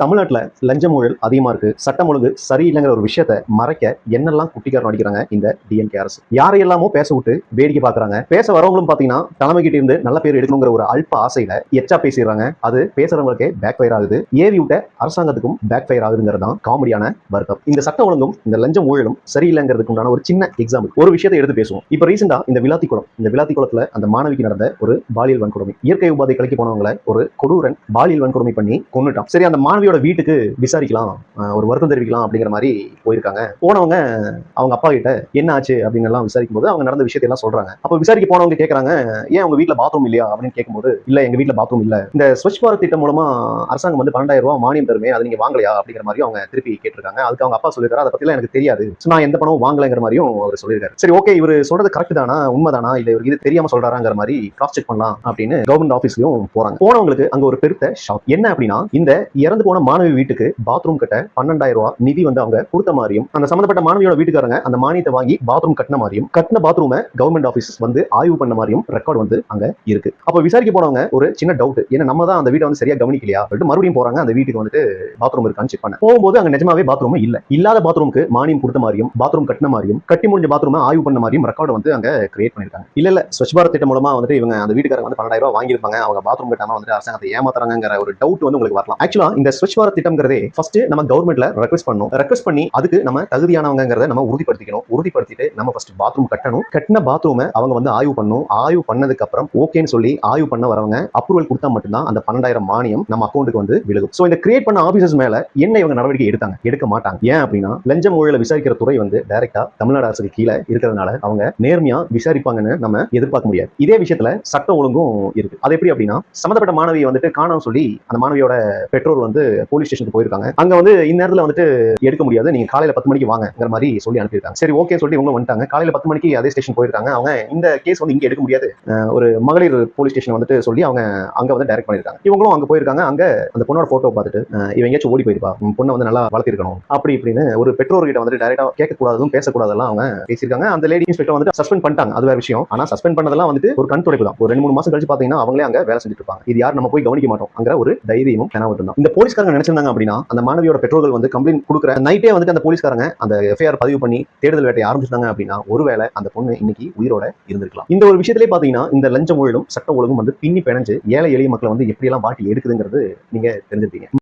தமிழ்நாட்டுல லஞ்சம் ஊழல் அதிகமா இருக்கு, சட்டம் ஒழுங்கு சரியில்லைங்கிற ஒரு விஷயத்தை மறைக்க என்னெல்லாம் குட்டிக்காரன் அடிக்கிறாங்க இந்த டிஎம்கே அரசு. யாரையெல்லாமோ பேச விட்டு வேடிக்கை பாக்குறாங்க. பேச வரவங்களும் பாத்தீங்கன்னா தலைமை கிட்ட இருந்து நல்ல பேர் எடுக்கணுங்கிற ஒரு அல்ப ஆசையில எச்சா பேசிடுறாங்க. அது பேசுறவங்களுக்கே பேக் ஃபயர் ஆகுது. ஏவி விட்ட அரசாங்கத்துக்கும் பேக் ஃபயர் ஆகுதுங்கிறது தான் காமெடியான வருத்தம். இந்த சட்டம் ஒழுங்கும் இந்த லஞ்சம் ஊழலும் சரியில்லைங்கிறதுக்கு உண்டான ஒரு சின்ன எக்ஸாம்பிள், ஒரு விஷயத்தை எடுத்து பேசுவோம். இப்ப ரீசெண்டா இந்த விளாத்திக்குளத்துல அந்த மாணவிக்கு நடந்த ஒரு பாலியல் வன்கொடுமை, இயற்கை உபாதை கலைக்கு போனவங்களை ஒரு கொடூரன் பாலியல் வன்கொடுமை பண்ணி கொன்னுட்டான். சரி, அந்த மாணவியோட வீட்டுக்கு விசாரிக்கலாம், ஒரு வருத்தம் தெரிவிக்கலாம் அப்படிங்கிற மாதிரி போயிருக்காங்க. போனவங்க அவங்க அப்பா கிட்ட என்ன ஆச்சு அப்படின்னு எல்லாம் விசாரிக்கும் போது அவங்க நடந்த விஷயத்தை எல்லாம் சொல்றாங்க. அப்ப விசாரிக்க போனவங்க கேட்கறாங்க, ஏன் உங்க வீட்டுல பாத்ரூம் இல்லையா அப்படின்னு கேட்கும்போது, இல்ல எங்க வீட்டுல பாத்ரூம் இல்ல, இந்த ஸ்வச் பாரத் திட்டம் மூலமா அரசாங்கம் வந்து 12,000 ரூபாய் மானியம் தருமே, அதை நீங்க வாங்கலையா அப்படிங்கிற மாதிரி அவங்க திருப்பி கேட்டிருக்காங்க. அதுக்கு அவங்க அப்பா சொல்லிருக்காரு, அதை பத்தி எனக்கு தெரியாது, நான் எந்த பணமும் வாங்கலைங்கிற மாதிரியும் அவர் சொல்லியிருக்காரு. சரி, ஓகே, இவர் சொல்றது கரெக்ட் தானா, உண்மைதானா, இல்ல இவருக்கு இது தெரியாம சொல்றாங்கிற மாதிரி கிராஸ் செக் பண்ணலாம் அப்படின்னு கவர்மெண்ட் ஆபீஸ்லயும் போறாங்க. போனவங்களுக்கு அங்க ஒரு பெருத்த ஷாக். என்ன அப்படின்னா, இந்த இறந்து போன மாணவி வீட்டுக்கு பாத்ரூம் கட்ட 12,000 ரூபாய் நிதி வந்து அவங்க கொடுத்த மாதிரியும், அந்த சம்பந்தப்பட்ட மாணவியோட வீட்டுக்காரங்க அந்த மானியத்தை வாங்கி பாத்ரூம் கட்டின மாதிரியும், கட்டின பாத்ரூமை கவர்மெண்ட் ஆபீஸ் வந்து ஆய்வு பண்ண மாதிரியும் ரெக்கார்ட் வந்து அங்க இருக்கு. அப்ப விசாரிக்க போனவங்க ஒரு சின்ன டவுட், ஏன்னா நம்ம தான் அந்த வீட்டை வந்து சரியா கவனிக்கலையா சொல்லிட்டு மறுபடியும் போறாங்க. அந்த வீட்டுக்கு வந்துட்டு பாத்ரூம் இருக்கான்னு செக் பண்ண போகும்போது அங்க நிஜமாவே பாத்ரூம் இல்ல. இல்லாத பாத்ரூமுக்கு மானியம் கொடுத்த மாதிரியும், பாத்ரூம் கட்டின மாதிரியும், கட்டி முடிஞ்ச பாத்ரூமை ஆய்வு பண்ண மாதிரியும் ரெக்கார்ட் வந்து அங்க கிரியேட் பண்ணிருக்காங்க. இல்ல ஸ்வச் பாரத் திட்டம் மூலமா வந்துட்டு இவங்க அந்த வீட்டுக்காரங்க வந்து 12,000 ரூபாய் வாங்கியிருப்பாங்க, அவங்க பாத்ரூம் கட்டாம வந்து அரசாங்கத்தை ஏமாத்துறாங்கிற ஒரு டவுட் வந்து உங்களுக்கு வரலாம். ஆக்சுவலா இந்த ஸ்வச் பாரத் திட்டம்ங்கிறதே ஃபர்ஸ்ட் நம்ம கவர்மெண்ட்ல ரெக்வெஸ்ட் பண்ணணும். ரெக்வெஸ்ட் பண்ணி அதுக்கு நம்ம தகுதியானவங்கிறத நம்ம உறுதிப்படுத்திக்கணும். உறுதிப்படுத்திட்டு நம்ம ஃபர்ஸ்ட் பாத்ரூம் கட்டணும். கட்டின பாத்ரூமை அவங்க வந்து ஆய்வு பண்ணணும். ஆய்வு பண்ணதுக்கு அப்புறம் ஓகேன்னு சொல்லி ஆய்வு பண்ண வரவங்க அப்ரூவல் கொடுத்தா மட்டும்தான் அந்த 12,000 மானியம் நம்ம அக்கௌண்ட்டுக்கு வந்து விழுகும். சோ இந்த கிரியேட் பண்ண ஆபீசர்ஸ் மேல என்ன இவங்க நடவடிக்கை எடுத்தாங்க? எடுக்க மாட்டாங்க. ஏன் அப்படின்னா, லஞ்சம் ஊழலை விசாரிக்கிற துறை வந்து டைரக்டா தமிழ்நாடு அரசுக்கு கீழே இருக்கிறதுனால அவங்க நேர்மையா விசாரிப்பாங்கன்னு நம்ம எதிர்பார்க்க முடியாது. இதே விஷயத்துல சட்டம் ஒழுங்கும் இருக்கு. அது எப்படி அப்படின்னா, சம்பந்தப்பட்ட மாணவியை வந்துட்டு காணோம் சொல்லி அந்த மாணவியோட பெற்றோர் வந்து போலீஸ் ஸ்டேஷனுக்கு போயிருக்காங்க. அங்க வந்து இந்நேரத்துல வந்துட்டு எடுக்க முடியாது, நீங்க காலையில 10 மணிக்கு வாங்கங்கிற மாதிரி சொல்லி அனுப்பியிருக்காங்க. சரி, ஓகே சொல்லி இவங்க வந்துட்டாங்க. காலையில 10 மணிக்கு அதே ஸ்டேஷன் போயிருக்காங்க. அவங்க இந்த கேஸ் வந்து இங்க எடுக்க முடியாது, ஒரு மகளிர் போலீஸ் ஸ்டேஷன் வந்துட்டு சொல்லி அவங்க அங்க வந்து டைரக்ட் பண்ணிருக்காங்க. இவங்களும் அங்க போயிருக்காங்க. அங்க அந்த பொண்ணோட போட்டோ பார்த்துட்டு இவங்க எங்கேயாச்சும் ஓடி போயிருப்பா, பொண்ணை வந்து நல்லா வளர்த்திருக்கணும் அப்படி இப்படின்னு ஒரு பெற்றோர்கிட்ட வந்து டைரக்டா கேட்கக்கூடாதும் பேசக்கூடாதெல்லாம் அவங்க பேசியிருக்காங்க. அந்த லேடி இன்ஸ்பெக்டர் வந்து சஸ்பெண்ட் பண்ணிட்டாங்க, அது வேற விஷயம். ஆனா சஸ்பெண்ட் பண்ணதெல்லாம் வந்துட்டு ஒரு கண் துடைப்பு தான். ஒரு 2-3 மாசம் கழிச்சு பாத்தீங்கன்னா அவங்களே அங்க வேலை செஞ்சுட்டு இருப்பாங்க. இது யார் நம்ம போய் கவனிக்க மாட்டோம் அங்கிற ஒரு தைரியமும் கனவு இருந்தா. இந்த போலீஸ்காரங்க நினைச்சிருந்தாங்க அப்படின்னா, அந்த மாணவியோட பெற்றோர்கள் வந்து கம்ப்ளைண்ட் கொடுக்குற நைட்டே வந்துட்டு அந்த போலீஸ்காரங்க அந்த எஃப்ஐஆர் பதிவு பண்ணி தேடுதல் வேட்டை ஆரம்பிச்சிட்டாங்க அப்படின்னா, ஒருவேளை அந்த பொண்ணு இன்னைக்கு உயிரோட இருந்திருக்கலாம். இந்த ஒரு விஷயத்திலே பாத்தீங்கன்னா, இந்த லஞ்சம் ஊழலும் சட்டம் ஒழுங்கும் வந்து பின்னி பிணைஞ்சு ஏழை எளிய மக்களை வந்து எப்படி எல்லாம் வாட்டி எடுக்குதுங்கிறது நீங்க தெரிஞ்சிருப்பீங்க.